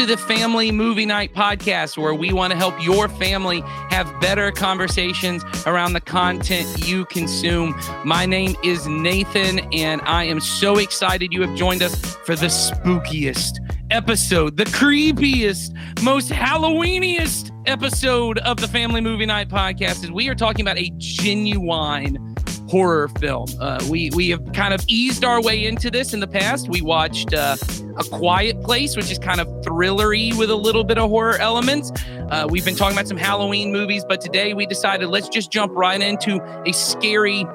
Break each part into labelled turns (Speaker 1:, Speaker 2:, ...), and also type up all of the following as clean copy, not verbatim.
Speaker 1: the Family Movie Night podcast, where we want to help your family have better conversations around the content you consume. My name is Nathan, and I am so excited you have joined us for the spookiest episode, the creepiest, most Halloweeniest episode of the Family Movie Night podcast, as we are talking about a genuine horror film. We have kind of eased our way into this in the past. We watched A Quiet Place, which is kind of thrillery with a little bit of horror elements. We've been talking about some Halloween movies, but today we decided let's just jump right into a scary,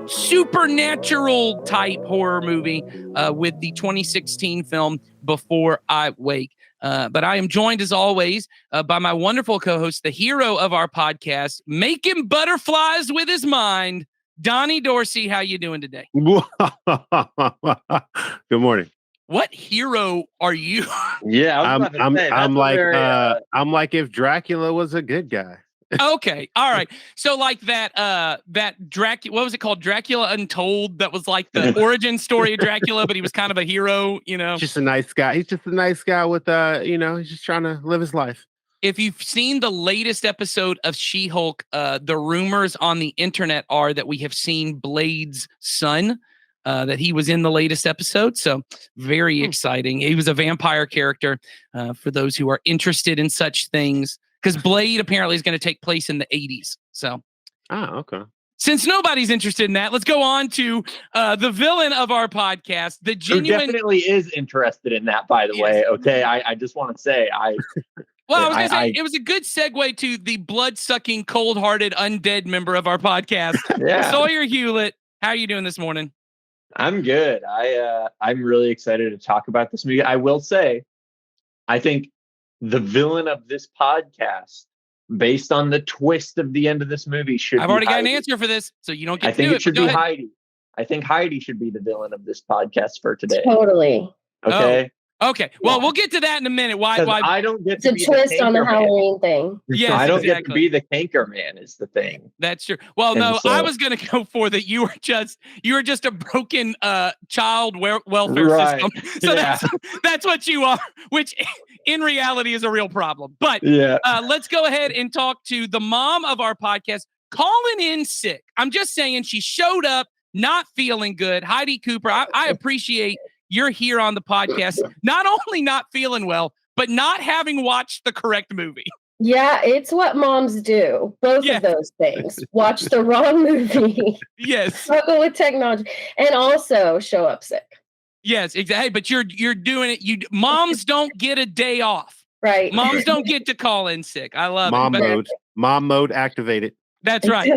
Speaker 1: supernatural type horror movie with the 2016 film Before I Wake. But I am joined, as always, by my wonderful co-host, the hero of our podcast, making butterflies with his mind, Donnie Dorsey. How you doing today?
Speaker 2: Good morning.
Speaker 1: What hero are you?
Speaker 3: Yeah,
Speaker 2: I'm like if Dracula was a good guy.
Speaker 1: Okay, all right. So like that Dracula, what was it called? Dracula Untold. That was like the origin story of Dracula, but he was kind of a hero, you know.
Speaker 2: Just a nice guy. He's just a nice guy with he's just trying to live his life.
Speaker 1: If you've seen the latest episode of She-Hulk, the rumors on the internet are that we have seen Blade's son, that he was in the latest episode. So very exciting. He was a vampire character for those who are interested in such things, because Blade apparently is going to take place in the 80s. So,
Speaker 2: okay.
Speaker 1: Since nobody's interested in that, let's go on to the villain of our podcast, the genuine.
Speaker 3: Who definitely is interested in that, by the way. Okay, I just want to say
Speaker 1: Well, I was going to say, it was a good segue to the blood-sucking, cold-hearted, undead member of our podcast,
Speaker 3: Yeah.
Speaker 1: Sawyer Hewlett. How are you doing this morning?
Speaker 3: I'm good. I'm really excited to talk about this movie. I will say, I think the villain of this podcast, based on the twist of the end of this movie, should
Speaker 1: I've
Speaker 3: be
Speaker 1: already got
Speaker 3: Heidi.
Speaker 1: an answer for this, so you don't get
Speaker 3: I
Speaker 1: to
Speaker 3: think
Speaker 1: do
Speaker 3: it should
Speaker 1: but
Speaker 3: be
Speaker 1: go ahead.
Speaker 3: Heidi. I think Heidi should be the villain of this podcast for today.
Speaker 4: Totally.
Speaker 3: Okay.
Speaker 1: Okay, well, we'll get to that in a minute. Why?
Speaker 3: I don't get
Speaker 4: It's
Speaker 3: to
Speaker 4: a
Speaker 3: be
Speaker 4: twist
Speaker 3: the
Speaker 4: on the
Speaker 3: Canker Man.
Speaker 4: Halloween thing.
Speaker 1: Yes,
Speaker 3: I don't get to
Speaker 1: exactly.
Speaker 3: be the Canker Man is the thing.
Speaker 1: That's true. Well,
Speaker 3: And
Speaker 1: no,
Speaker 3: so-
Speaker 1: I was going to go for that. You were just a broken child welfare
Speaker 3: Right.
Speaker 1: system. So
Speaker 3: Yeah.
Speaker 1: that's what you are, which in reality is a real problem. But
Speaker 3: Yeah.
Speaker 1: let's go ahead and talk to the mom of our podcast, calling in sick. I'm just saying, she showed up not feeling good. Heidi Cooper, I appreciate you're here on the podcast, not only not feeling well, but not having watched the correct movie.
Speaker 4: Yeah, it's what moms do. Both
Speaker 1: Yeah.
Speaker 4: of those things. Watch the wrong movie,
Speaker 1: Yes.
Speaker 4: struggle with technology, and also show up sick.
Speaker 1: Yes, exactly. But you're doing it. Moms don't get a day off.
Speaker 4: Right.
Speaker 1: Moms don't get to call in sick. I love
Speaker 2: Mom
Speaker 1: it. But
Speaker 2: mode. Mom mode activated.
Speaker 1: that's right.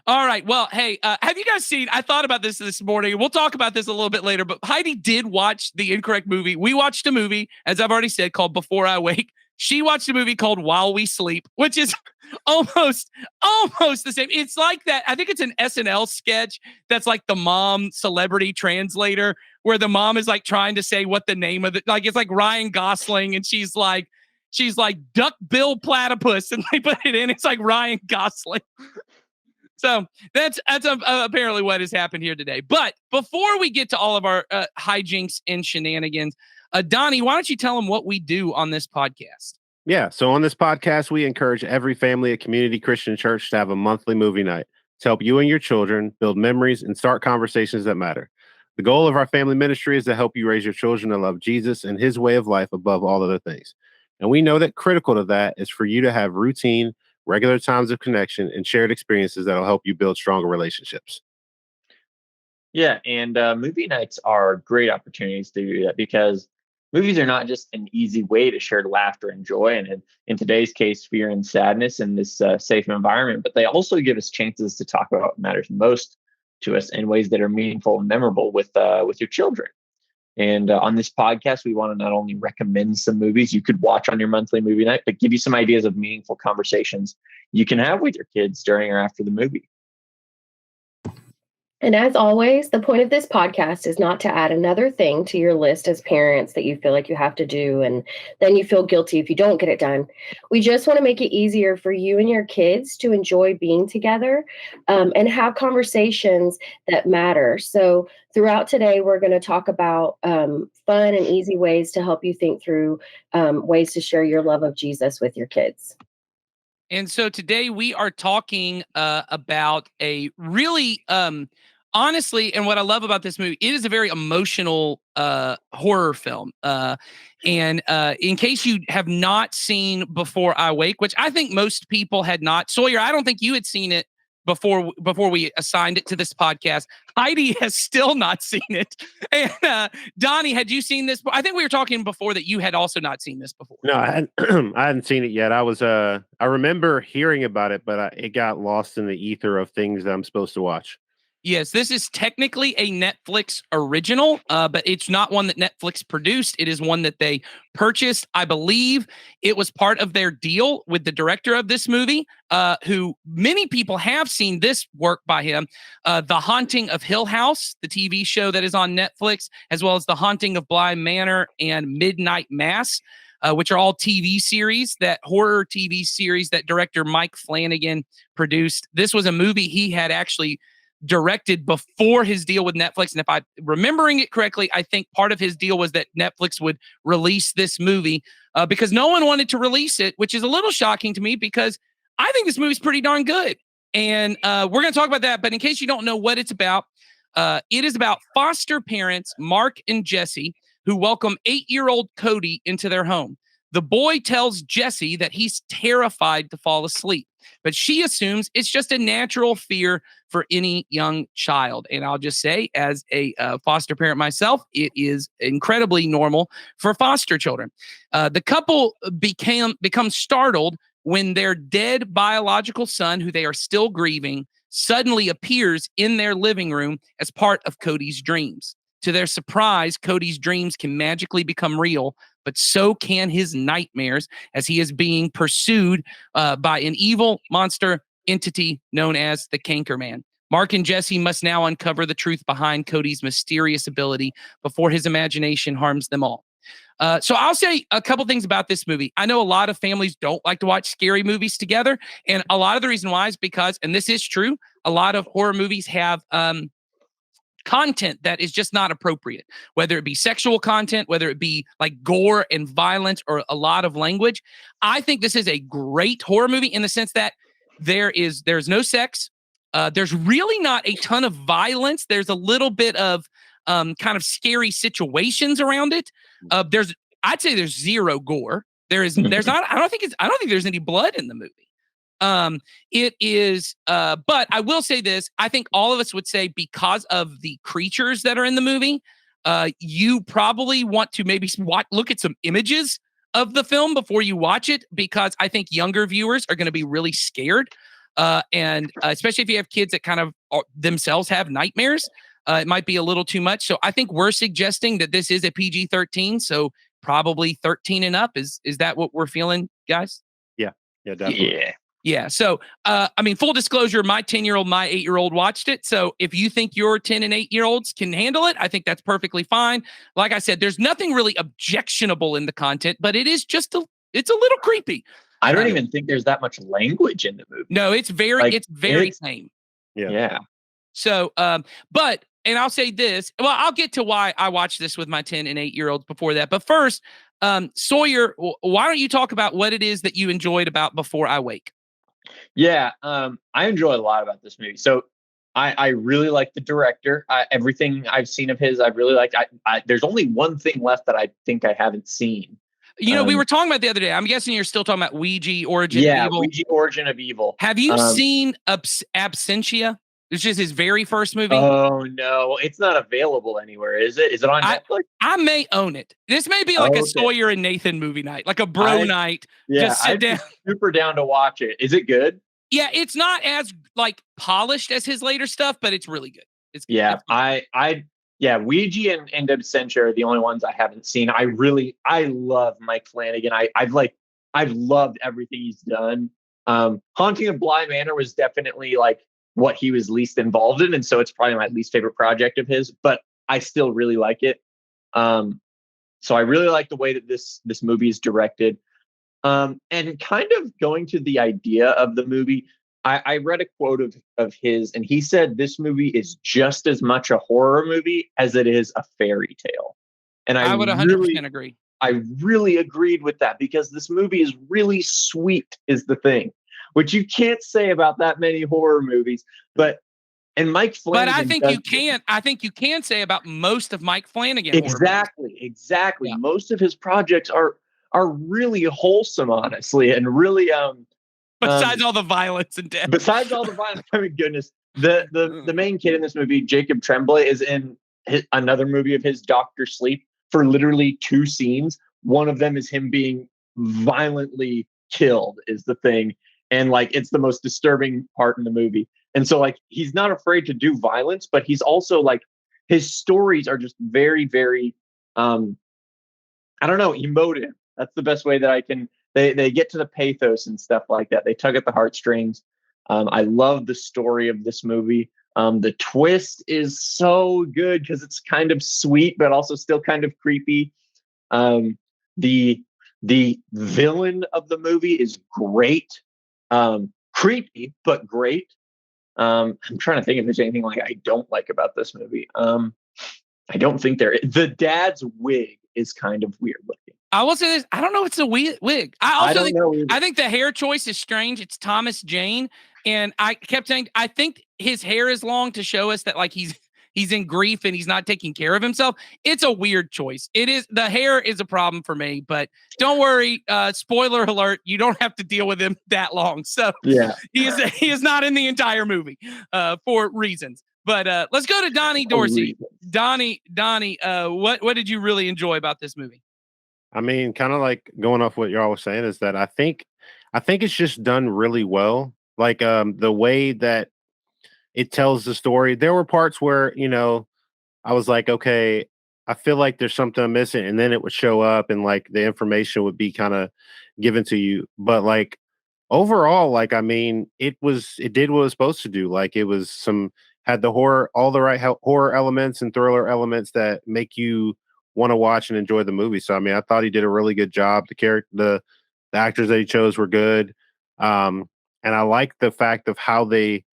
Speaker 1: All right. Well, hey, have you guys seen? I thought about this morning. We'll talk about this a little bit later. But Heidi did watch the incorrect movie. We watched a movie, as I've already said, called Before I Wake. She watched a movie called While We Sleep, which is almost the same. It's like that. I think it's an SNL sketch that's like the mom celebrity translator, where the mom is like trying to say what the name of it, like it's like Ryan Gosling, and she's like Duck Bill Platypus, and they put it in. It's like Ryan Gosling. So that's apparently what has happened here today. But before we get to all of our hijinks and shenanigans, Donnie, why don't you tell them what we do on this podcast?
Speaker 2: Yeah. So on this podcast, we encourage every family at Community Christian Church to have a monthly movie night to help you and your children build memories and start conversations that matter. The goal of our family ministry is to help you raise your children to love Jesus and his way of life above all other things. And we know that critical to that is for you to have routine, regular times of connection, and shared experiences that'll help you build stronger relationships.
Speaker 3: Yeah, and movie nights are great opportunities to do that, because movies are not just an easy way to share laughter and joy, and in today's case, fear and sadness in this safe environment, but they also give us chances to talk about what matters most to us in ways that are meaningful and memorable with your children. And on this podcast, we want to not only recommend some movies you could watch on your monthly movie night, but give you some ideas of meaningful conversations you can have with your kids during or after the movie.
Speaker 4: And as always, the point of this podcast is not to add another thing to your list as parents that you feel like you have to do, and then you feel guilty if you don't get it done. We just want to make it easier for you and your kids to enjoy being together and have conversations that matter. So throughout today, we're going to talk about fun and easy ways to help you think through ways to share your love of Jesus with your kids.
Speaker 1: And so today we are talking about a really honestly, and what I love about this movie, it is a very emotional horror film. And in case you have not seen Before I Wake, which I think most people had not, Sawyer, I don't think you had seen it before we assigned it to this podcast. Heidi has still not seen it. And Donnie, had you seen this? I think we were talking before that you had also not seen this before.
Speaker 2: No, I hadn't seen it yet. I remember hearing about it, but it got lost in the ether of things that I'm supposed to watch.
Speaker 1: Yes, this is technically a Netflix original, but it's not one that Netflix produced. It is one that they purchased. I believe it was part of their deal with the director of this movie, who many people have seen this work by him. The Haunting of Hill House, the TV show that is on Netflix, as well as The Haunting of Bly Manor and Midnight Mass, which are all horror TV series that director Mike Flanagan produced. This was a movie he had actually directed before his deal with Netflix. And if I'm remembering it correctly, I think part of his deal was that Netflix would release this movie because no one wanted to release it, which is a little shocking to me because I think this movie's pretty darn good. And we're going to talk about that. But in case you don't know what it's about, it is about foster parents, Mark and Jesse, who welcome 8-year-old Cody into their home. The boy tells Jesse that he's terrified to fall asleep, but she assumes it's just a natural fear for any young child. And I'll just say, as a foster parent myself, it is incredibly normal for foster children. The couple become startled when their dead biological son, who they are still grieving, suddenly appears in their living room as part of Cody's dreams. To their surprise, Cody's dreams can magically become real, but so can his nightmares as he is being pursued by an evil monster entity known as the Cankerman. Mark and Jesse must now uncover the truth behind Cody's mysterious ability before his imagination harms them all. So I'll say a couple things about this movie. I know a lot of families don't like to watch scary movies together, and a lot of the reason why is because, and this is true, a lot of horror movies have content that is just not appropriate, whether it be sexual content, whether it be like gore and violence or a lot of language. I think this is a great horror movie in the sense that there's no sex. There's really not a ton of violence. There's a little bit of kind of scary situations around it. I'd say there's zero gore. There's not, I don't think there's any blood in the movie. It is, but I will say this, I think all of us would say because of the creatures that are in the movie, you probably want to maybe look at some images of the film before you watch it, because I think younger viewers are going to be really scared. And especially if you have kids that kind of themselves have nightmares, it might be a little too much. So I think we're suggesting that this is a PG-13. So probably 13 and up. Is that what we're feeling, guys?
Speaker 2: Yeah, definitely.
Speaker 1: Yeah. So, I mean, full disclosure, my 10-year-old, my 8-year-old watched it. So if you think your 10 and 8-year-olds can handle it, I think that's perfectly fine. Like I said, there's nothing really objectionable in the content, but it is just it's a little creepy.
Speaker 3: I don't even think there's that much language in the movie.
Speaker 1: No, it's very tame.
Speaker 3: Yeah.
Speaker 1: So, but, and I'll say this, well, I'll get to why I watched this with my 10 and 8-year-olds before that. But first, Sawyer, why don't you talk about what it is that you enjoyed about Before I Wake?
Speaker 3: Yeah, I enjoy a lot about this movie. So I really like the director. Everything I've seen of his, I really liked. There's only one thing left that I think I haven't seen.
Speaker 1: You know, we were talking about the other day. I'm guessing you're still talking about Ouija Origin of Evil.
Speaker 3: Ouija Origin of Evil.
Speaker 1: Have you seen Absentia? It's just his very first movie.
Speaker 3: Oh, no. It's not available anywhere, is it? Is it on Netflix?
Speaker 1: I may own it. This may be like a Sawyer and Nathan movie night, like a bro night.
Speaker 3: Yeah,
Speaker 1: just sit down.
Speaker 3: Super down to watch it. Is it good?
Speaker 1: Yeah, it's not as like polished as his later stuff, but it's really good. It's good.
Speaker 3: Yeah, Ouija and Absentia are the only ones I haven't seen. I love Mike Flanagan. I've loved everything he's done. Haunting of Bly Manor was definitely like what he was least involved in, and so it's probably my least favorite project of his. But I still really like it. So I really like the way that this movie is directed. And kind of going to the idea of the movie, I read a quote of his, and he said this movie is just as much a horror movie as it is a fairy tale. And
Speaker 1: I would 100% agree.
Speaker 3: I really agreed with that, because this movie is really sweet, is the thing, which you can't say about that many horror movies. And Mike Flanagan.
Speaker 1: But I think you can say about most of Mike Flanagan.
Speaker 3: Exactly. Yeah. Most of his projects are really wholesome, honestly, and really
Speaker 1: besides all the violence and death.
Speaker 3: Besides all the violence, I mean, goodness, the main kid in this movie, Jacob Tremblay, is in another movie of his, Dr. Sleep, for literally 2 scenes. One of them is him being violently killed, is the thing, and like it's the most disturbing part in the movie. And so like he's not afraid to do violence, but he's also like, his stories are just very, very I don't know, emotive. That's the best way that I can. They get to the pathos and stuff like that. They tug at the heartstrings. I love the story of this movie. The twist is so good because it's kind of sweet, but also still kind of creepy. The villain of the movie is great. Creepy, but great. I'm trying to think if there's anything like I don't like about this movie. I don't think the dad's wig is kind of weird looking.
Speaker 1: I will say this. I don't know if it's a wig. I think the hair choice is strange. It's Thomas Jane. And I kept saying, I think his hair is long to show us that like he's in grief and he's not taking care of himself. It's a weird choice. It is. The hair is a problem for me, but don't worry. Spoiler alert. You don't have to deal with him that long. So
Speaker 3: yeah,
Speaker 1: he is not in the entire movie for reasons. But let's go to Donnie Dorsey. Donnie, what did you really enjoy about this movie?
Speaker 2: I mean, kind of like going off what y'all was saying is that I think it's just done really well. Like the way that it tells the story. There were parts where, I was like, okay, I feel like there's something I'm missing, and then it would show up and like the information would be kind of given to you. But like overall, like I mean, it did what it was supposed to do. Like it was had the horror, all the right horror elements and thriller elements that make you want to watch and enjoy the movie. So I mean, I thought he did a really good job. The actors that he chose were good, and I like the fact of how they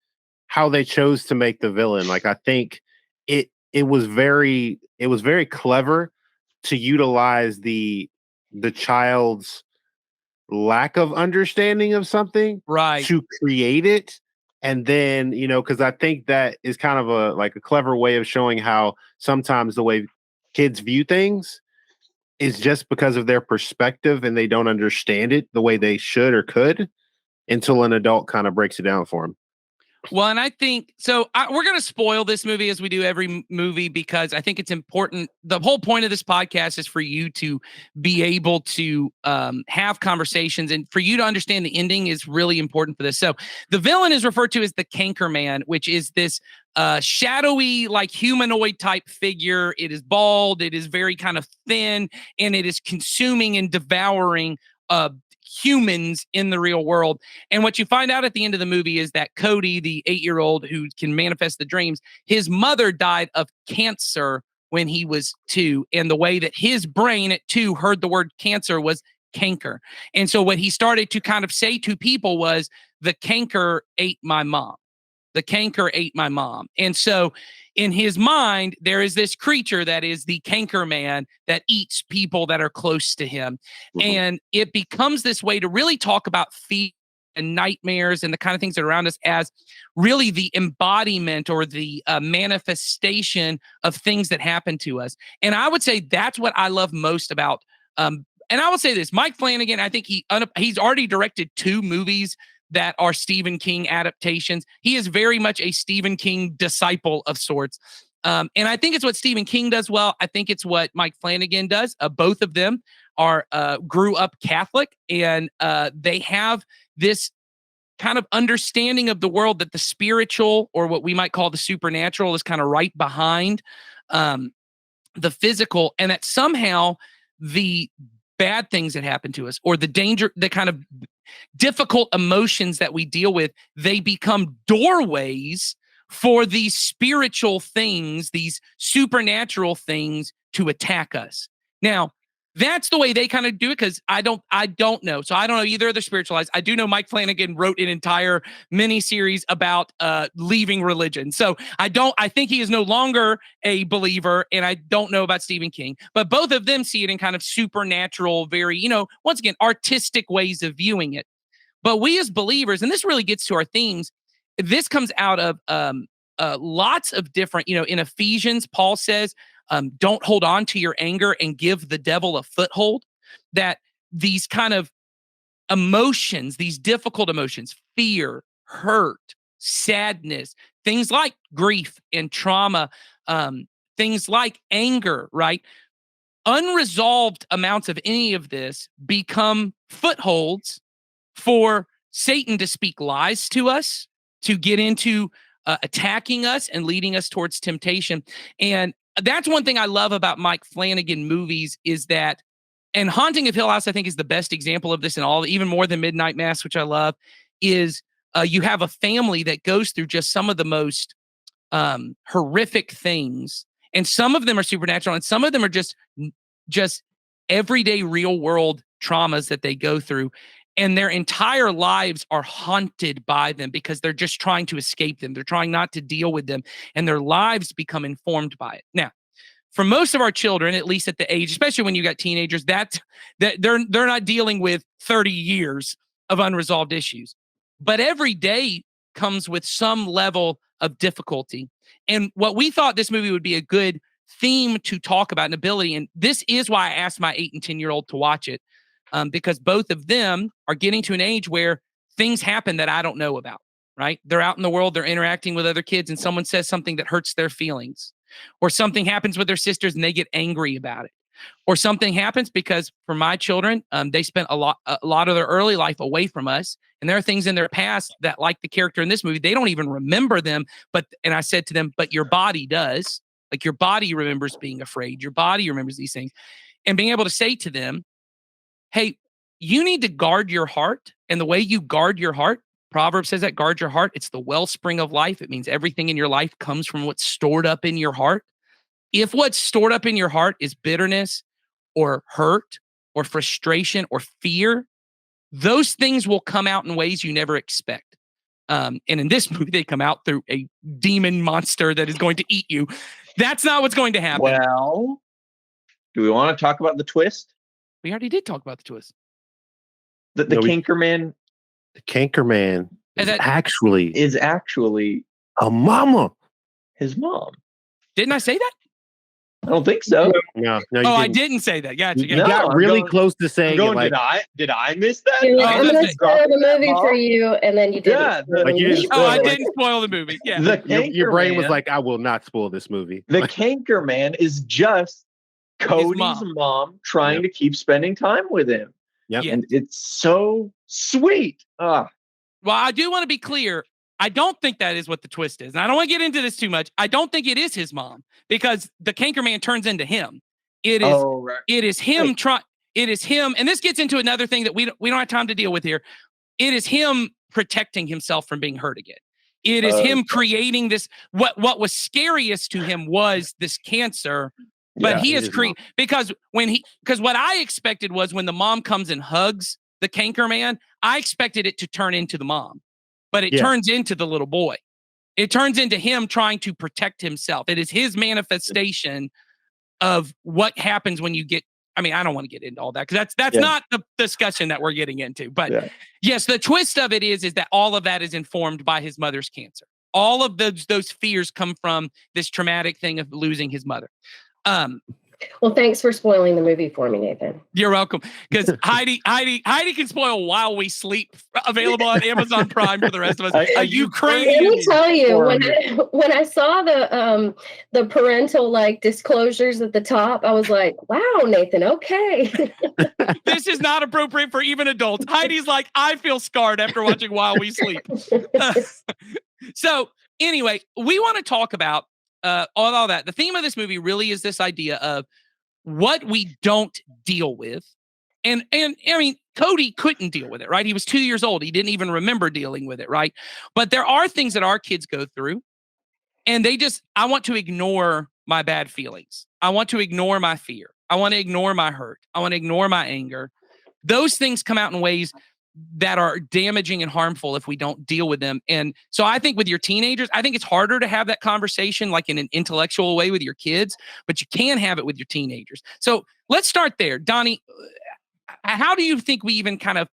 Speaker 2: chose to make the villain. Like I think it was very clever to utilize the child's lack of understanding of something,
Speaker 1: right,
Speaker 2: to create it. And then, because I think that is kind of a clever way of showing how sometimes the way kids view things is just because of their perspective and they don't understand it the way they should or could until an adult kind of breaks it down for them.
Speaker 1: Well, and I think so. We're going to spoil this movie as we do every movie because I think it's important. The whole point of this podcast is for you to be able to have conversations, and for you to understand the ending is really important for this. So the villain is referred to as the Canker Man, which is this shadowy, like humanoid type figure. It is bald. It is very kind of thin, and it is consuming and devouring humans in the real world. And what you find out at the end of the movie is that Cody, the 8-year-old who can manifest the dreams, his mother died of cancer when he was 2. And the way that his brain at 2 heard the word cancer was canker. And so what he started to kind of say to people was, the canker ate my mom. The canker ate my mom. And so in his mind, there is this creature that is the Canker Man that eats people that are close to him. Mm-hmm. And it becomes this way to really talk about fear and nightmares and the kind of things that are around us as really the embodiment or the manifestation of things that happen to us. And I would say that's what I love most about, and I will say this, Mike Flanagan, I think he's already directed 2 movies that are Stephen King adaptations. He is very much a Stephen King disciple of sorts. And I think it's what Stephen King does well. I think it's what Mike Flanagan does. Both of them are grew up Catholic, and they have this kind of understanding of the world that the spiritual, or what we might call the supernatural, is kind of right behind the physical, and that somehow the bad things that happen to us, or the danger, the kind of difficult emotions that we deal with, they become doorways for these spiritual things, these supernatural things to attack us. Now, that's the way they kind of do it, because I don't know. So I don't know either of the spiritualized. I do know Mike Flanagan wrote an entire miniseries about leaving religion. So I think he is no longer a believer, and I don't know about Stephen King. But both of them see it in kind of supernatural, very, once again, artistic ways of viewing it. But we as believers, and this really gets to our themes, this comes out of lots of different, in Ephesians, Paul says, don't hold on to your anger and give the devil a foothold. That these kind of emotions, these difficult emotions, fear, hurt, sadness, things like grief and trauma, things like anger, right? Unresolved amounts of any of this become footholds for Satan to speak lies to us, to get into attacking us and leading us towards temptation. And that's one thing I love about Mike Flanagan movies, is that, and Haunting of Hill House, I think, is the best example of this in all, even more than Midnight Mass, which I love, is you have a family that goes through just some of the most horrific things. And some of them are supernatural, and some of them are just everyday real world traumas that they go through. And their entire lives are haunted by them because they're just trying to escape them. They're trying not to deal with them, and their lives become informed by it. Now, for most of our children, at least at the age, especially when you got teenagers, that they're not dealing with 30 years of unresolved issues. But every day comes with some level of difficulty. And what we thought this movie would be a good theme to talk about, an ability, and this is why I asked my 8 and 10-year-old to watch it. Because both of them are getting to an age where things happen that I don't know about, right? They're out in the world, they're interacting with other kids, and someone says something that hurts their feelings. Or something happens with their sisters and they get angry about it. Or something happens because for my children, they spent a lot of their early life away from us. And there are things in their past that, like the character in this movie, they don't even remember them. And I said to them, but your body does. Like, your body remembers being afraid. Your body remembers these things. And being able to say to them, hey, you need to guard your heart. And the way you guard your heart, Proverbs says that, guard your heart. It's the wellspring of life. It means everything in your life comes from what's stored up in your heart. If what's stored up in your heart is bitterness or hurt or frustration or fear, those things will come out in ways you never expect. And in this movie, they come out through a demon monster that is going to eat you. That's not what's going to happen.
Speaker 3: Well, do we want to talk about the twist?
Speaker 1: We already did talk about the twist.
Speaker 3: The Cankerman.
Speaker 2: The Cankerman
Speaker 1: is
Speaker 2: actually a mama.
Speaker 3: His mom.
Speaker 1: Didn't I say that?
Speaker 3: I don't think so.
Speaker 2: No.
Speaker 1: I didn't say that. Gotcha.
Speaker 2: You got really close to saying it. Like,
Speaker 3: did I miss that?
Speaker 4: I'm going to spoil the movie for you, and then you did.
Speaker 3: Yeah,
Speaker 1: I didn't spoil the movie. Yeah.
Speaker 2: Your brain was like, I will not spoil this movie.
Speaker 3: The Cankerman is just Cody's mom trying to keep spending time with him.
Speaker 2: Yep.
Speaker 3: And it's so sweet.
Speaker 1: Well, I do want to be clear. I don't think that is what the twist is. And I don't want to get into this too much. I don't think it is his mom, because the Cankerman turns into him. It is It is him it is him. And this gets into another thing that we don't have time to deal with here. It is him protecting himself from being hurt again. It is him creating this. What was scariest to him was this cancer. But he is because what I expected was, when the mom comes and hugs the Cankerman, I expected it to turn into the mom, but it turns into the little boy. It turns into him trying to protect himself. It is his manifestation of what happens when you get. I mean, I don't want to get into all that, because that's not the discussion that we're getting into. But yes, the twist of it is that all of that is informed by his mother's cancer. All of those fears come from this traumatic thing of losing his mother.
Speaker 4: Well, thanks for spoiling the movie for me, Nathan.
Speaker 1: You're welcome. Because Heidi can spoil While We Sleep, available on Amazon Prime for the rest of us. A Ukrainian.
Speaker 4: Let me tell you, when I saw the parental disclosures at the top, I was like, wow, Nathan, okay.
Speaker 1: This is not appropriate for even adults. Heidi's like, I feel scarred after watching While We Sleep. So anyway, we want to talk about all that. The theme of this movie really is this idea of what we don't deal with And I mean, Cody couldn't deal with it, right? He was 2 years old. He didn't even remember dealing with it, right? But there are things that our kids go through, and I want to ignore my bad feelings. I want to ignore my fear. I want to ignore my hurt. I want to ignore my anger. Those things come out in ways that are damaging and harmful if we don't deal with them. And so I think with your teenagers, I think it's harder to have that conversation like in an intellectual way with your kids, but you can have it with your teenagers. So let's start there. Donnie, how do you think we even kind of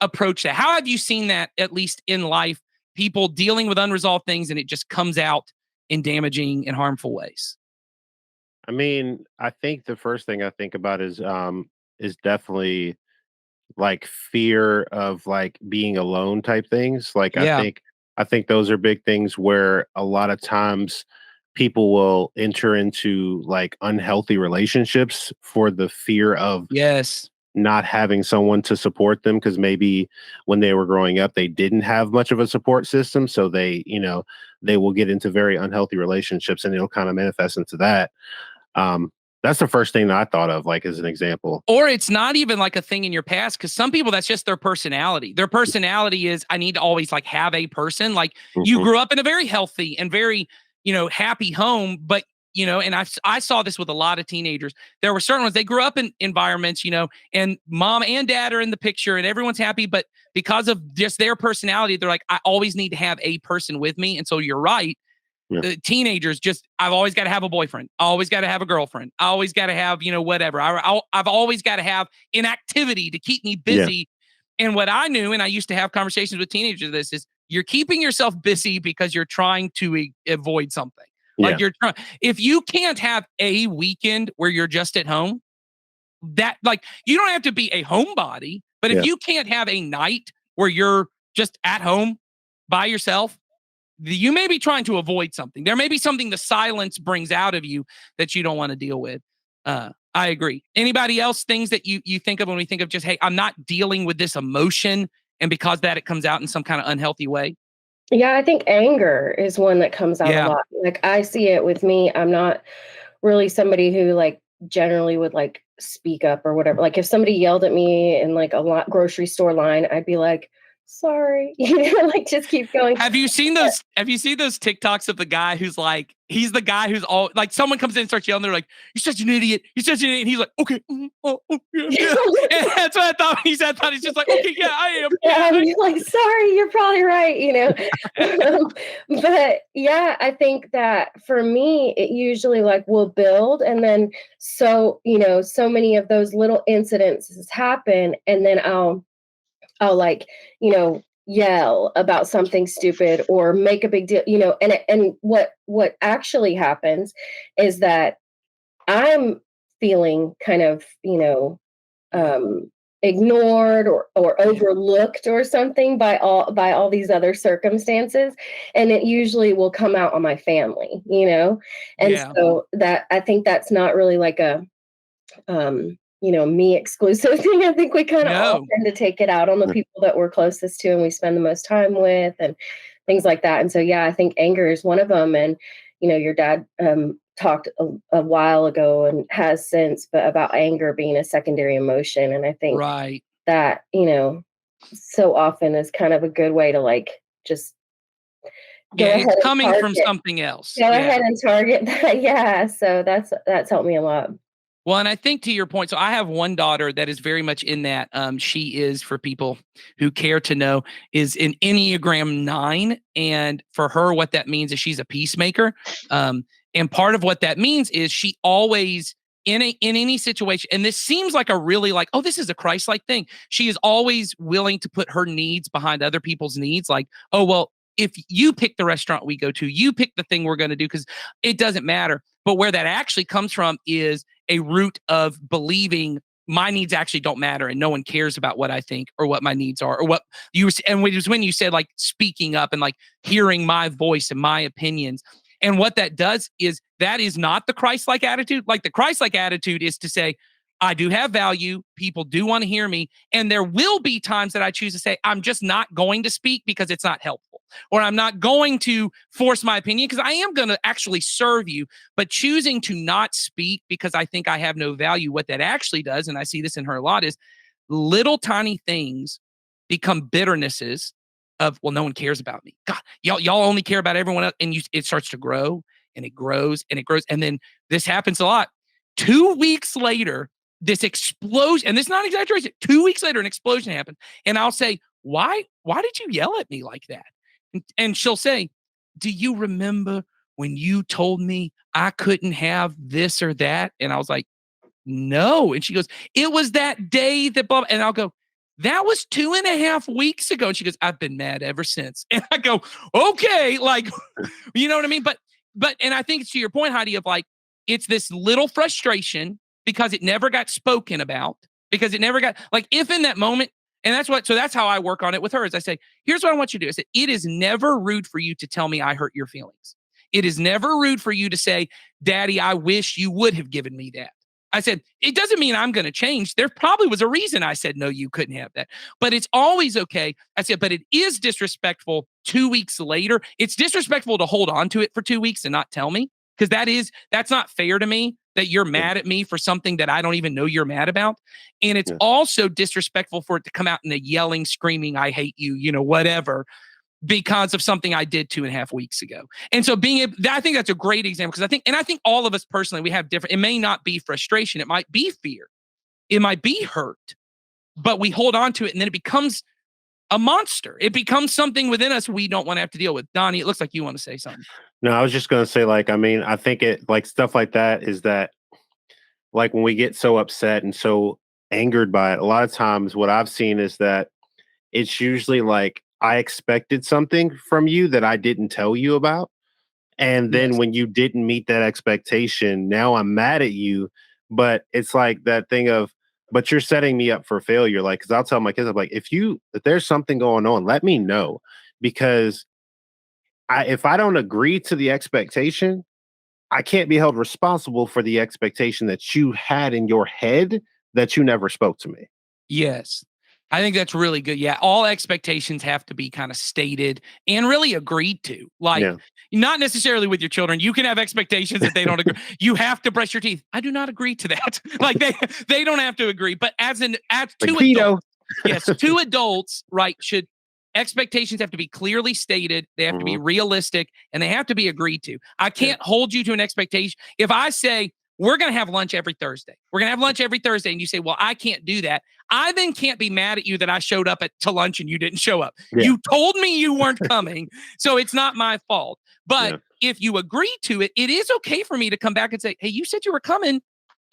Speaker 1: approach that? How have you seen that, at least in life, people dealing with unresolved things and it just comes out in damaging and harmful ways?
Speaker 2: I mean, I think the first thing I think about is definitely like fear of like being alone type things. Like
Speaker 1: Yeah.
Speaker 2: I think those are big things where a lot of times people will enter into like unhealthy relationships for the fear of
Speaker 1: Yes.
Speaker 2: not having someone to support them, because maybe when they were growing up they didn't have much of a support system, so they will get into very unhealthy relationships and it'll kind of manifest into that. That's the first thing that I thought of, like, as an example.
Speaker 1: Or it's not even like a thing in your past, because some people, that's just their personality. Their personality is, I need to always like have a person. Like you
Speaker 2: Mhm.
Speaker 1: grew up in a very healthy and very, happy home, but and I saw this with a lot of teenagers. There were certain ones, they grew up in environments, and mom and dad are in the picture and everyone's happy, but because of just their personality, they're like, I always need to have a person with me. And so you're right.
Speaker 2: Yeah.
Speaker 1: Teenagers I've always got to have a boyfriend. I always got to have a girlfriend. I always got to have, whatever. I've always got to have an activity to keep me busy. And what I knew, and I used to have conversations with teenagers, this is, you're keeping yourself busy because you're trying to avoid something. Like if you can't have a weekend where you're just at home, that like, you don't have to be a homebody, but if you can't have a night where you're just at home by yourself, you may be trying to avoid something. There may be something the silence brings out of you that you don't want to deal with. I agree. Anybody else, things that you think of when we think of just, hey, I'm not dealing with this emotion, and because that it comes out in some kind of unhealthy way?
Speaker 4: Yeah, I think anger is one that comes out a lot. Like I see it with me. I'm not really somebody who like generally would like speak up or whatever. Like if somebody yelled at me in like a grocery store line, I'd be like, sorry, like just keep going.
Speaker 1: Have you seen those TikToks of the guy who's like, he's the guy who's all like, someone comes in and starts yelling, they're like, you're such an idiot. You're such an idiot. And he's like, okay. Yeah. And that's what I thought he said. I thought he's just like, okay, yeah, I am.
Speaker 4: Yeah, you're like, sorry, you're probably right, But yeah, I think that for me, it usually like will build. And then so many of those little incidences happen. And then I'll like, yell about something stupid or make a big deal, and what actually happens is that I'm feeling kind of, ignored or overlooked or something by all these other circumstances, and it usually will come out on my family, and so that I think that's not really like a me exclusive thing. I think we kind of all tend to take it out on the people that we're closest to and we spend the most time with and things like that. And so, yeah, I think anger is one of them. And, your dad talked a while ago and has since, but about anger being a secondary emotion. And I think that, so often is kind of a good way to like, just
Speaker 1: it's coming from something else.
Speaker 4: Go ahead and target that. Yeah. So that's helped me a lot.
Speaker 1: Well, and I think to your point, so I have one daughter that is very much in that. She is, for people who care to know, is an Enneagram 9. And for her, what that means is she's a peacemaker. And part of what that means is she always, in any situation, and this seems like a really like, oh, this is a Christ-like thing. She is always willing to put her needs behind other people's needs. Like, oh, well, if you pick the restaurant we go to, you pick the thing we're going to do, because it doesn't matter. But where that actually comes from is a root of believing my needs actually don't matter and no one cares about what I think or what my needs are or what you, and it was when you said like speaking up and like hearing my voice and my opinions. And what that does is that is not the Christ-like attitude. Like the Christ-like attitude is to say, I do have value. People do want to hear me. And there will be times that I choose to say, I'm just not going to speak because it's not helpful, or I'm not going to force my opinion because I am going to actually serve you. But choosing to not speak because I think I have no value, what that actually does, and I see this in her a lot, is little tiny things become bitternesses of, well, no one cares about me. God, y'all only care about everyone else. And it starts to grow and it grows and it grows. And then this happens a lot. 2 weeks later, this explosion, and this is not an exaggeration. 2 weeks later, an explosion happened. And I'll say, why did you yell at me like that? And she'll say, do you remember when you told me I couldn't have this or that? And I was like, no. And she goes, it was that day that blah, blah. And I'll go, that was 2.5 weeks ago. And she goes, I've been mad ever since. And I go, okay, like, you know what I mean? But, and I think it's to your point, Heidi, of like, it's this little frustration because it never got spoken about, because it never got, like, if in that moment, and so that's how I work on it with her, is I say, here's what I want you to do. I said, it is never rude for you to tell me I hurt your feelings. It is never rude for you to say, Daddy, I wish you would have given me that. I said, it doesn't mean I'm going to change. There probably was a reason I said, no, you couldn't have that. But it's always okay. I said, but it is disrespectful 2 weeks later. It's disrespectful to hold on to it for 2 weeks and not tell me, because that's not fair to me that you're mad at me for something that I don't even know you're mad about. And it's also disrespectful for it to come out in a yelling, screaming, I hate you, whatever, because of something I did 2.5 weeks ago. And so I think that's a great example, because I think all of us personally, we have different, it may not be frustration. It might be fear. It might be hurt, but we hold on to it and then it becomes a monster. It becomes something within us we don't want to have to deal with. Donnie, it looks like you want to say something.
Speaker 2: No, I was just going to say, like, I mean, I think it, like, stuff like that is that, like, when we get so upset and so angered by it, a lot of times what I've seen is that it's usually like, I expected something from you that I didn't tell you about. And then when you didn't meet that expectation, now I'm mad at you. But it's like that thing of, but you're setting me up for failure. Like, cause I'll tell my kids, I'm like, if there's something going on, let me know, because if I don't agree to the expectation, I can't be held responsible for the expectation that you had in your head that you never spoke to me.
Speaker 1: Yes. I think that's really good. Yeah. All expectations have to be kind of stated and really agreed to. Like, not necessarily with your children. You can have expectations that they don't agree. You have to brush your teeth. I do not agree to that. Like, they don't have to agree. But as two adults, yes, two adults, right, expectations have to be clearly stated. They have to be realistic, and they have to be agreed to. I can't hold you to an expectation. If I say, we're going to have lunch every Thursday. We're going to have lunch every Thursday. And you say, well, I can't do that. I then can't be mad at you that I showed up to lunch and you didn't show up. Yeah. You told me you weren't coming. So it's not my fault. But if you agree to it, it is okay for me to come back and say, hey, you said you were coming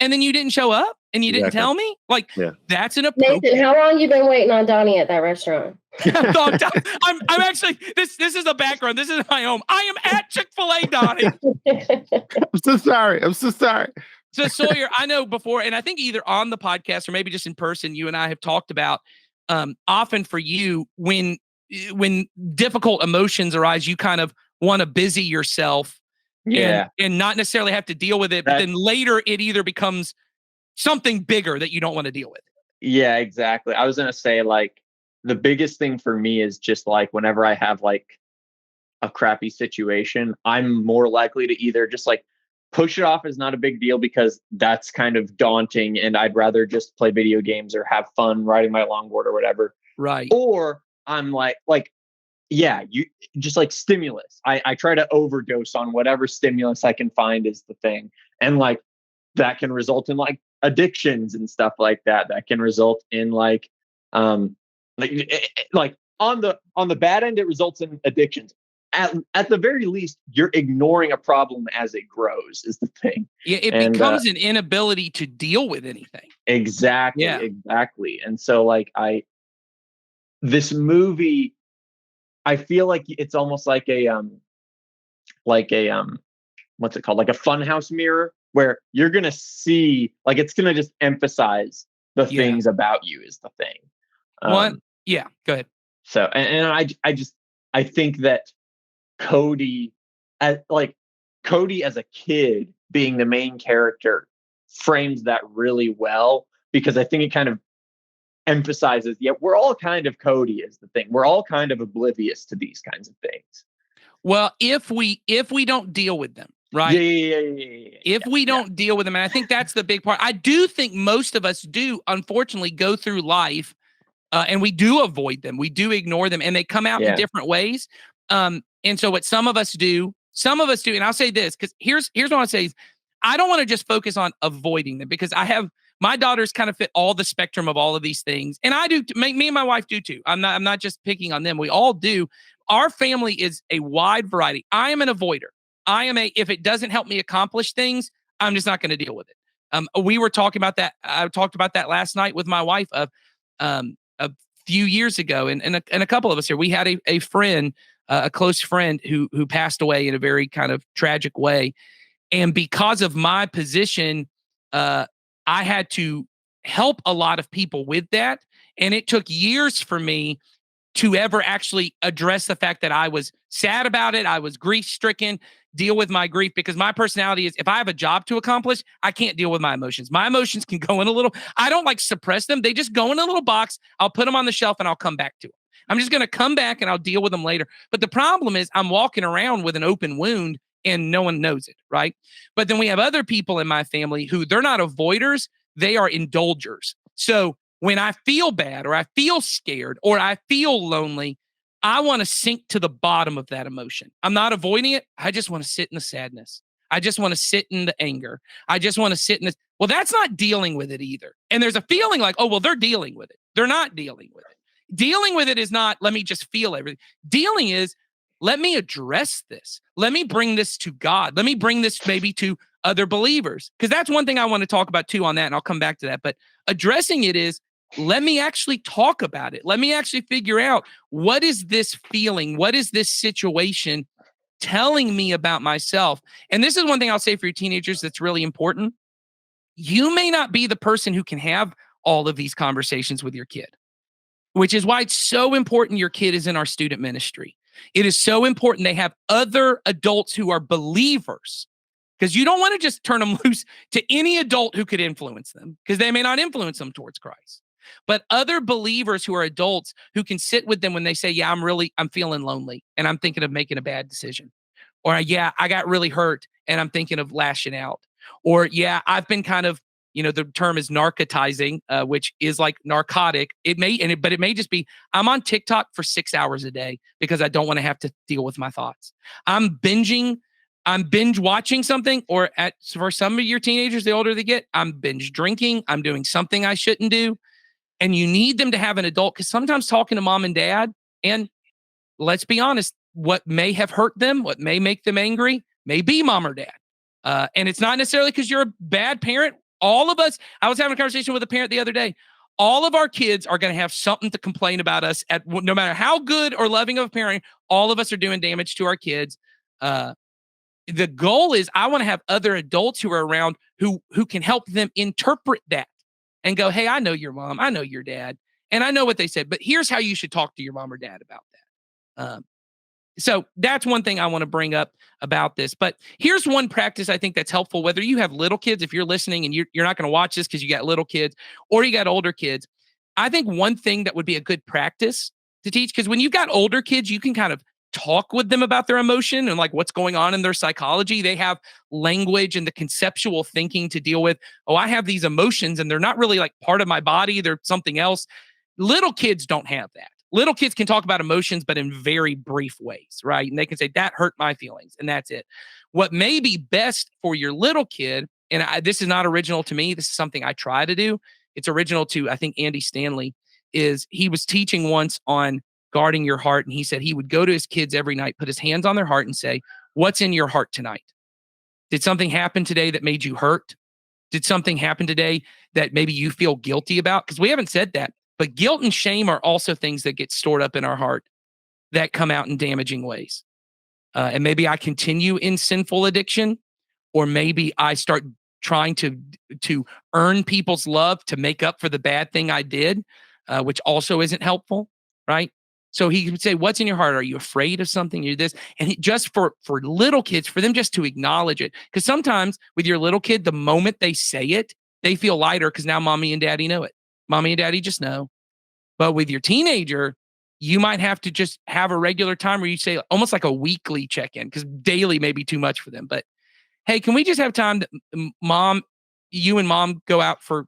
Speaker 1: and then you didn't show up and you didn't tell me. Like, that's an approach.
Speaker 4: Nathan, how long you been waiting on Donnie at that restaurant?
Speaker 1: I'm actually, this is the background. This is my home. I am at Chick-fil-A, Donnie.
Speaker 2: I'm so sorry.
Speaker 1: So Sawyer, I know before, and I think either on the podcast or maybe just in person, you and I have talked about often for you, when difficult emotions arise, you kind of want to busy yourself and not necessarily have to deal with it. But then later it either becomes something bigger that you don't want to deal with.
Speaker 3: Yeah, exactly. I was going to say, like, the biggest thing for me is just like whenever I have like a crappy situation, I'm more likely to either just like push it off as not a big deal because that's kind of daunting and I'd rather just play video games or have fun riding my longboard or whatever.
Speaker 1: Right.
Speaker 3: Or I'm like, you just like stimulus. I try to overdose on whatever stimulus I can find is the thing. And like that can result in like addictions and stuff like that. That can result in like on the bad end, it results in addictions. At the very least, you're ignoring a problem as it grows is the thing.
Speaker 1: Yeah, it becomes an inability to deal with anything.
Speaker 3: Exactly. Yeah. Exactly. And so like this movie, I feel like it's almost like a what's it called? Like a funhouse mirror where you're going to see, like, it's going to just emphasize the things about you is the thing.
Speaker 1: Yeah, go ahead.
Speaker 3: So, and I think that Cody as a kid being the main character frames that really well, because I think it kind of emphasizes, we're all kind of Cody is the thing. We're all kind of oblivious to these kinds of things.
Speaker 1: Well, if we don't deal with them, right?
Speaker 3: Yeah.
Speaker 1: If we don't deal with them, and I think that's the big part. I do think most of us do, unfortunately, go through life and we do avoid them. We do ignore them, and they come out in different ways. And so what some of us do, and I'll say this, because here's what I say is, I don't want to just focus on avoiding them, because I have my daughters kind of fit all the spectrum of all of these things. And I do, me and my wife do too. I'm not just picking on them. We all do. Our family is a wide variety. I am an avoider. If it doesn't help me accomplish things, I'm just not going to deal with it. We were talking about that. I talked about that last night with my wife of a few years ago. And a couple of us here, we had a friend, a close friend who passed away in a very kind of tragic way. And because of my position, I had to help a lot of people with that. And it took years for me to ever actually address the fact that I was sad about it. I was grief stricken, deal with my grief, because my personality is, if I have a job to accomplish, I can't deal with my emotions. My emotions can go in a little, I don't like suppress them. They just go in a little box. I'll put them on the shelf and I'll come back to them. I'm just going to come back and I'll deal with them later. But the problem is I'm walking around with an open wound and no one knows it, right? But then we have other people in my family who, they're not avoiders, they are indulgers. So when I feel bad or I feel scared or I feel lonely, I want to sink to the bottom of that emotion. I'm not avoiding it. I just want to sit in the sadness. I just want to sit in the anger. I just want to sit in this. Well, that's not dealing with it either. And there's a feeling like, oh, well, they're dealing with it. They're not dealing with it. Dealing with it is not, let me just feel everything. Dealing is, let me address this. Let me bring this to God. Let me bring this maybe to other believers. Because that's one thing I want to talk about too on that. And I'll come back to that. But addressing it is, let me actually talk about it. Let me actually figure out, what is this feeling? What is this situation telling me about myself? And this is one thing I'll say for your teenagers that's really important. You may not be the person who can have all of these conversations with your kid, which is why it's so important your kid is in our student ministry. It is so important they have other adults who are believers, because you don't want to just turn them loose to any adult who could influence them, because they may not influence them towards Christ. But other believers who are adults who can sit with them when they say, yeah, I'm feeling lonely and I'm thinking of making a bad decision. Or, yeah, I got really hurt and I'm thinking of lashing out. Or, yeah, I've been kind of, the term is narcotizing, which is like narcotic. But it may just be, I'm on TikTok for 6 hours a day because I don't want to have to deal with my thoughts. I'm binge watching something, or for some of your teenagers, the older they get, I'm binge drinking. I'm doing something I shouldn't do. And you need them to have an adult, because sometimes talking to mom and dad, and let's be honest, what may have hurt them, what may make them angry, may be mom or dad. And it's not necessarily because you're a bad parent. All of us, I was having a conversation with a parent the other day. All of our kids are going to have something to complain about us no matter how good or loving of a parent. All of us are doing damage to our kids. The goal is, I want to have other adults who are around who can help them interpret that and go, hey, I know your mom, I know your dad, and I know what they said, but here's how you should talk to your mom or dad about that. So that's one thing I want to bring up about this. But here's one practice I think that's helpful, whether you have little kids, if you're listening and you're not going to watch this because you got little kids, or you got older kids. I think one thing that would be a good practice to teach, because when you've got older kids, you can kind of talk with them about their emotion and like what's going on in their psychology. They have language and the conceptual thinking to deal with. Oh, I have these emotions and they're not really like part of my body. They're something else. Little kids don't have that. Little kids can talk about emotions, but in very brief ways, right? And they can say, that hurt my feelings, and that's it. What may be best for your little kid, and this is not original to me, this is something I try to do. It's original to, I think, Andy Stanley, is he was teaching once on guarding your heart. And he said he would go to his kids every night, put his hands on their heart and say, what's in your heart tonight? Did something happen today that made you hurt? Did something happen today that maybe you feel guilty about? Because we haven't said that. But guilt and shame are also things that get stored up in our heart that come out in damaging ways. And maybe I continue in sinful addiction, or maybe I start trying to earn people's love to make up for the bad thing I did, which also isn't helpful, right? So he would say, what's in your heart? Are you afraid of something? You're this. And just for little kids, for them just to acknowledge it. Because sometimes with your little kid, the moment they say it, they feel lighter because now mommy and daddy know it. Mommy and daddy just know. But with your teenager, you might have to just have a regular time where you say almost like a weekly check-in, because daily may be too much for them. But hey, can we just have time to you and mom go out for,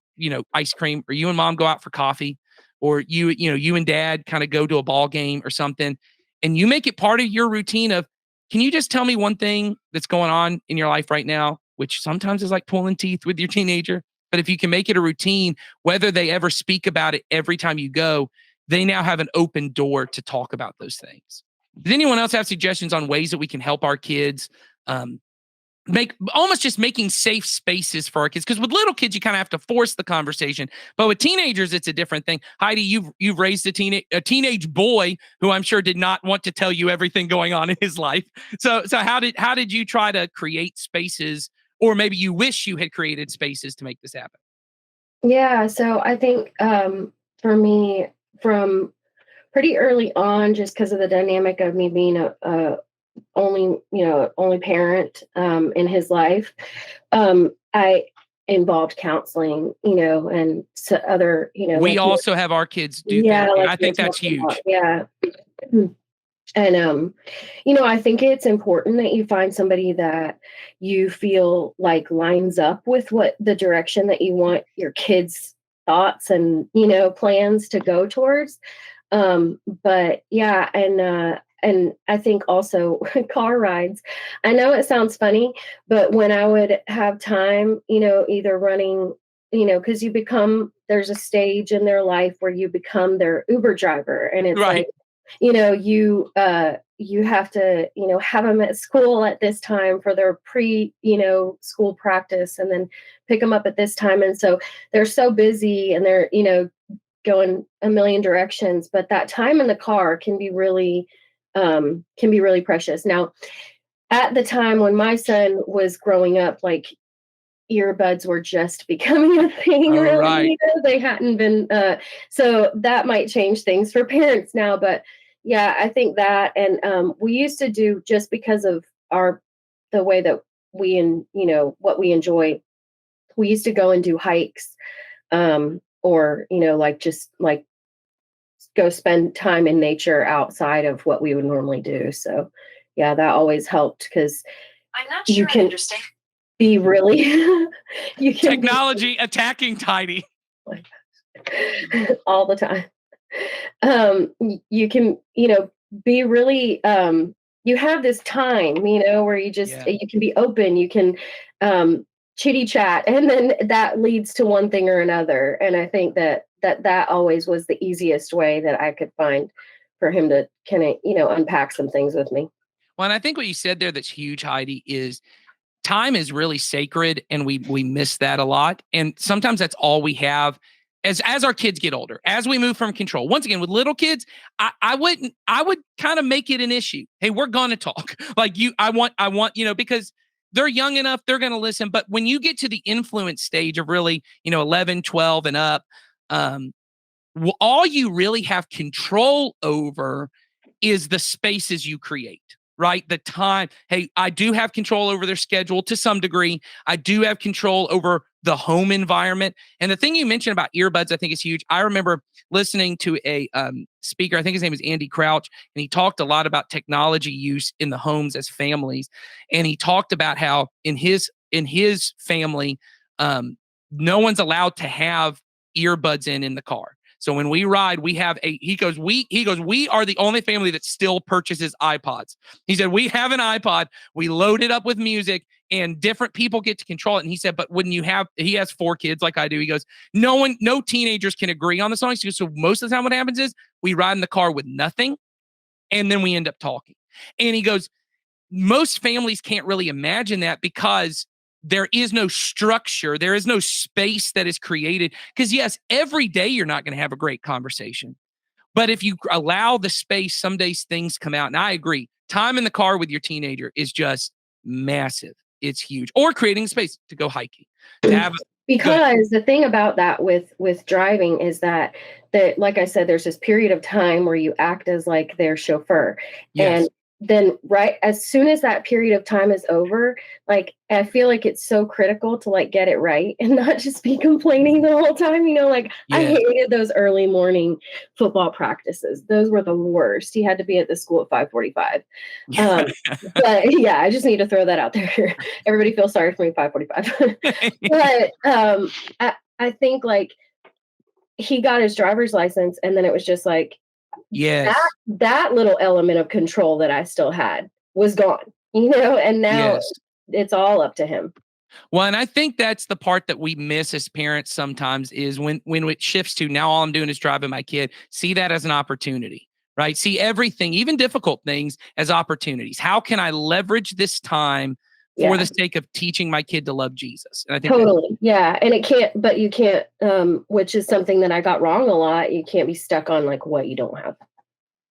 Speaker 1: ice cream, or you and mom go out for coffee, or you and dad kind of go to a ball game or something. And you make it part of your routine of, can you just tell me one thing that's going on in your life right now, which sometimes is like pulling teeth with your teenager. But if you can make it a routine, whether they ever speak about it every time you go, they now have an open door to talk about those things. Does anyone else have suggestions on ways that we can help our kids making safe spaces for our kids? Because with little kids, you kind of have to force the conversation, but with teenagers, it's a different thing. Heidi, you've raised a teenage boy who I'm sure did not want to tell you everything going on in his life. So how did you try to create spaces, or maybe you wish you had created spaces to make this happen?
Speaker 4: Yeah, so I think for me, from pretty early on, just because of the dynamic of me being a only parent in his life, I involved counseling, and other,
Speaker 1: we
Speaker 4: like,
Speaker 1: also have our kids do
Speaker 4: yeah,
Speaker 1: therapy.
Speaker 4: like
Speaker 1: I think that's huge.
Speaker 4: Yeah. And I think it's important that you find somebody that you feel like lines up with what the direction that you want your kids' thoughts and plans to go towards. But yeah, and I think also car rides. I know it sounds funny, but when I would have time, either running, because there's a stage in their life where you become their Uber driver, and it's
Speaker 1: Right.
Speaker 4: like, you have to, have them at school at this time for their school practice, and then pick them up at this time. And so they're so busy, and they're, going a million directions, but that time in the car can be really precious. Now, at the time when my son was growing up, like, earbuds were just becoming a thing.
Speaker 1: Oh,
Speaker 4: really,
Speaker 1: right.
Speaker 4: They hadn't been, so that might change things for parents now. But yeah, I think that, and we used to do, just because of the way that we, and what we enjoy, we used to go and do hikes, or like, just like, go spend time in nature outside of what we would normally do. So yeah, that always helped, because
Speaker 5: I'm not sure I understand.
Speaker 4: be really you can
Speaker 1: Technology attacking Tiny.
Speaker 4: all the time. You can, be really, you have this time, where you just,
Speaker 1: Yeah.
Speaker 4: you can be open, you can chitty chat, and then that leads to one thing or another. And I think that always was the easiest way that I could find for him to kind of, unpack some things with me.
Speaker 1: Well, and I think what you said there that's huge, Heidi, is time is really sacred, and we miss that a lot. And sometimes that's all we have as our kids get older, as we move from control. Once again, with little kids, I would kind of make it an issue. Hey, we're gonna talk. Like, I want, because they're young enough, they're gonna listen. But when you get to the influence stage of really, 11, 12 and up, all you really have control over is the spaces you create, right? The time. Hey, I do have control over their schedule to some degree. I do have control over the home environment. And the thing you mentioned about earbuds, I think is huge. I remember listening to a speaker, I think his name is Andy Crouch, and he talked a lot about technology use in the homes as families. And he talked about how in his family, no one's allowed to have earbuds in the car. So when we ride, we have he goes, we are the only family that still purchases iPods. He said, we have an iPod, we load it up with music, and different people get to control it. And he said, but when he has 4 kids like I do, he goes, no teenagers can agree on the songs. So most of the time what happens is we ride in the car with nothing, and then we end up talking. And he goes, most families can't really imagine that, because there is no structure. There is no space that is created. Because yes, every day you're not going to have a great conversation. But if you allow the space, some days things come out. And I agree. Time in the car with your teenager is just massive. It's huge. Or creating space to go hiking. To have
Speaker 4: because the thing about that with driving is that like I said, there's this period of time where you act as like their chauffeur.
Speaker 1: Yes.
Speaker 4: And then right as soon as that period of time is over, like I feel like it's so critical to like get it right and not just be complaining the whole time. Like I
Speaker 1: Yes.
Speaker 4: hated those early morning football practices. Those were the worst. He had to be at the school at 5:45. But yeah, I just need to throw that out there. Everybody feels sorry for me, 5:45. But I think like he got his driver's license, and then it was just like
Speaker 1: Yes.
Speaker 4: that little element of control that I still had was gone, and now
Speaker 1: Yes.
Speaker 4: it's all up to him.
Speaker 1: Well, and I think that's the part that we miss as parents sometimes is when it shifts to now all I'm doing is driving my kid. See that as an opportunity, right? See everything, even difficult things, as opportunities. How can I leverage this time for
Speaker 4: Yeah.
Speaker 1: the sake of teaching my kid to love Jesus? And I think that-
Speaker 4: Totally. Yeah. And you can't, which is something that I got wrong a lot. You can't be stuck on like what you don't have.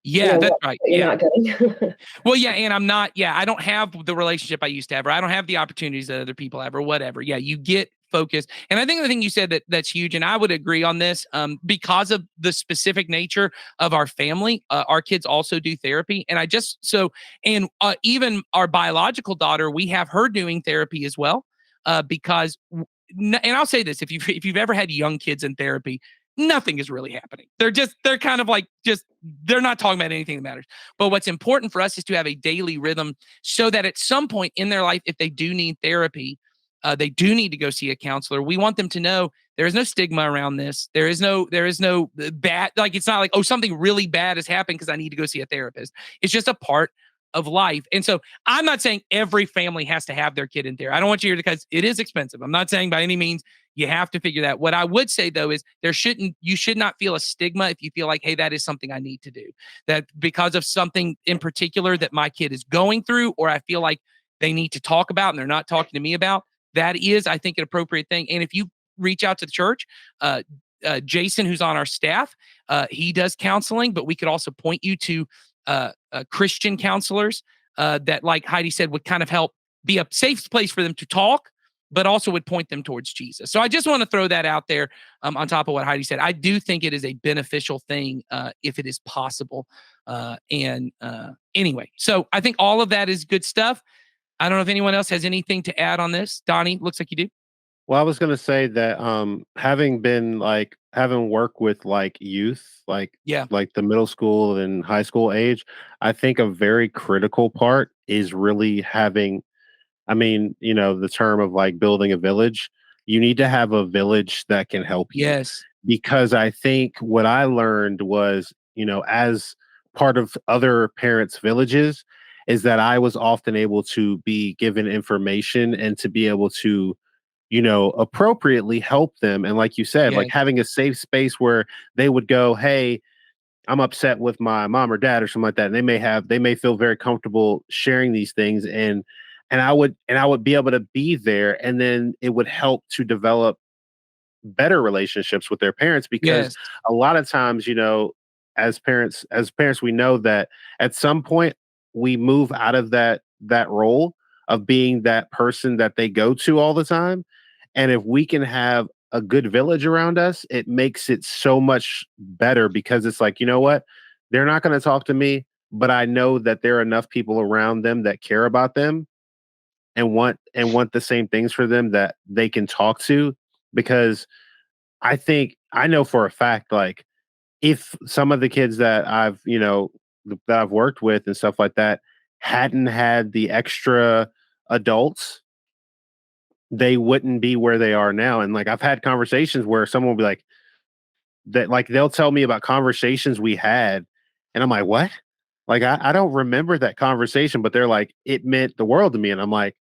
Speaker 1: yeah, that's right.
Speaker 4: You're
Speaker 1: Yeah.
Speaker 4: not getting.
Speaker 1: Well, yeah, and I'm not, I don't have the relationship I used to have, or I don't have the opportunities that other people have, or whatever. Yeah, you get focused. And I think the thing you said that's huge, and I would agree on this, because of the specific nature of our family, our kids also do therapy. And even our biological daughter, we have her doing therapy as well, because, and I'll say this, if you've ever had young kids in therapy, nothing is really happening. They're kind of like they're not talking about anything that matters. But what's important for us is to have a daily rhythm so that at some point in their life, if they do need therapy, they do need to go see a counselor. We want them to know there is no stigma around this. There is no bad, like it's not like, oh, something really bad has happened because I need to go see a therapist. It's just a part of life. And so I'm not saying every family has to have their kid in there. I don't want you here because it is expensive. I'm not saying by any means you have to figure that. What I would say though is you should not feel a stigma if you feel like, hey, that is something I need to do. That because of something in particular that my kid is going through, or I feel like they need to talk about and they're not talking to me about, that is, I think, an appropriate thing. And if you reach out to the church, Jason, who's on our staff, he does counseling, but we could also point you to Christian counselors that, like Heidi said, would kind of help be a safe place for them to talk, but also would point them towards Jesus. So I just want to throw that out there on top of what Heidi said. I do think it is a beneficial thing if it is possible. Anyway, so I think all of that is good stuff. I don't know if anyone else has anything to add on this. Donnie, looks like you do.
Speaker 2: Well, I was going to say that having worked with like youth, like the middle school and high school age, I think a very critical part is really having, the term of like building a village. You need to have a village that can help you.
Speaker 1: Yes.
Speaker 2: Because I think what I learned was, as part of other parents' villages, is that I was often able to be given information and to be able to appropriately help them. And like you said, like having a safe space where they would go, hey, I'm upset with my mom or dad or something like that. And they may feel very comfortable sharing these things. And I would be able to be there. And then it would help to develop better relationships with their parents, because a lot of times, as parents, we know that at some point we move out of that role of being that person that they go to all the time. And if we can have a good village around us, it makes it so much better, because it's like, you know what? They're not going to talk to me, but I know that there are enough people around them that care about them and want the same things for them that they can talk to. Because I know for a fact, like, if some of the kids that I've worked with and stuff like that hadn't had the extra adults, they wouldn't be where they are now. And like, I've had conversations where someone will be like, that, like, they'll tell me about conversations we had, and I'm like, what? Like, I don't remember that conversation, but they're like, it meant the world to me. And I'm like,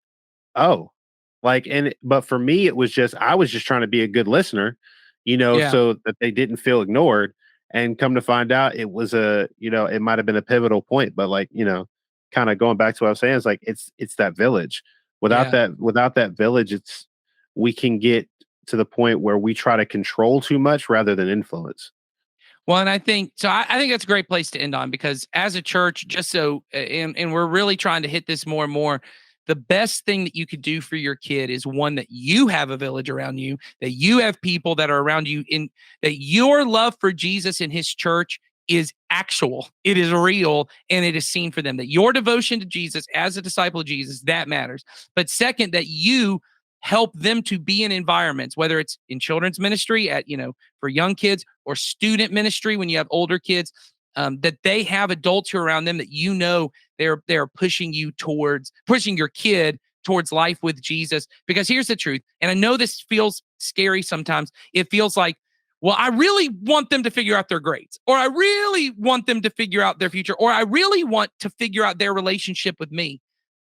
Speaker 2: oh, like, but for me, I was just trying to be a good listener, so that they didn't feel ignored. And come to find out, it was it might have been a pivotal point, but like, kind of going back to what I was saying, it's like, it's that village. Without that village, we can get to the point where we try to control too much rather than influence.
Speaker 1: Well, and I think that's a great place to end on, because as a church, and we're really trying to hit this more and more, the best thing that you could do for your kid is, one, that you have a village around you, that you have people that are around you, that your love for Jesus and his church is actual, it is real, and it is seen for them. That your devotion to Jesus as a disciple of Jesus, that matters. But second, that you help them to be in environments, whether it's in children's ministry at, for young kids, or student ministry when you have older kids, that they have adults who are around them that they're pushing your kid towards life with Jesus. Because here's the truth, and I know this feels scary sometimes. It feels like, well, I really want them to figure out their grades, or I really want them to figure out their future, or I really want to figure out their relationship with me.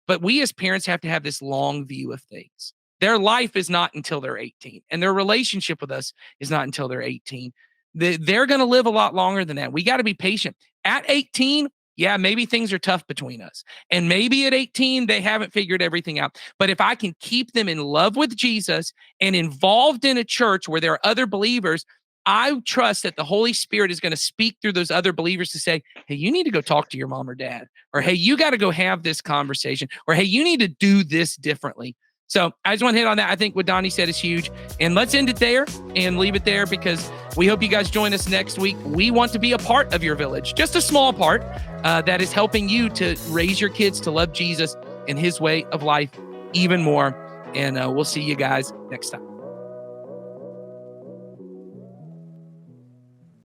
Speaker 1: But we as parents have to have this long view of things. Their life is not until they're 18, and their relationship with us is not until they're 18. They're going to live a lot longer than that. We got to be patient. At 18, yeah, maybe things are tough between us. And maybe at 18, they haven't figured everything out. But if I can keep them in love with Jesus and involved in a church where there are other believers, I trust that the Holy Spirit is going to speak through those other believers to say, hey, you need to go talk to your mom or dad, or hey, you got to go have this conversation, or hey, you need to do this differently. So I just want to hit on that. I think what Donnie said is huge. And let's end it there and leave it there, because we hope you guys join us next week. We want to be a part of your village, just a small part that is helping you to raise your kids to love Jesus and his way of life even more. And we'll see you guys next time.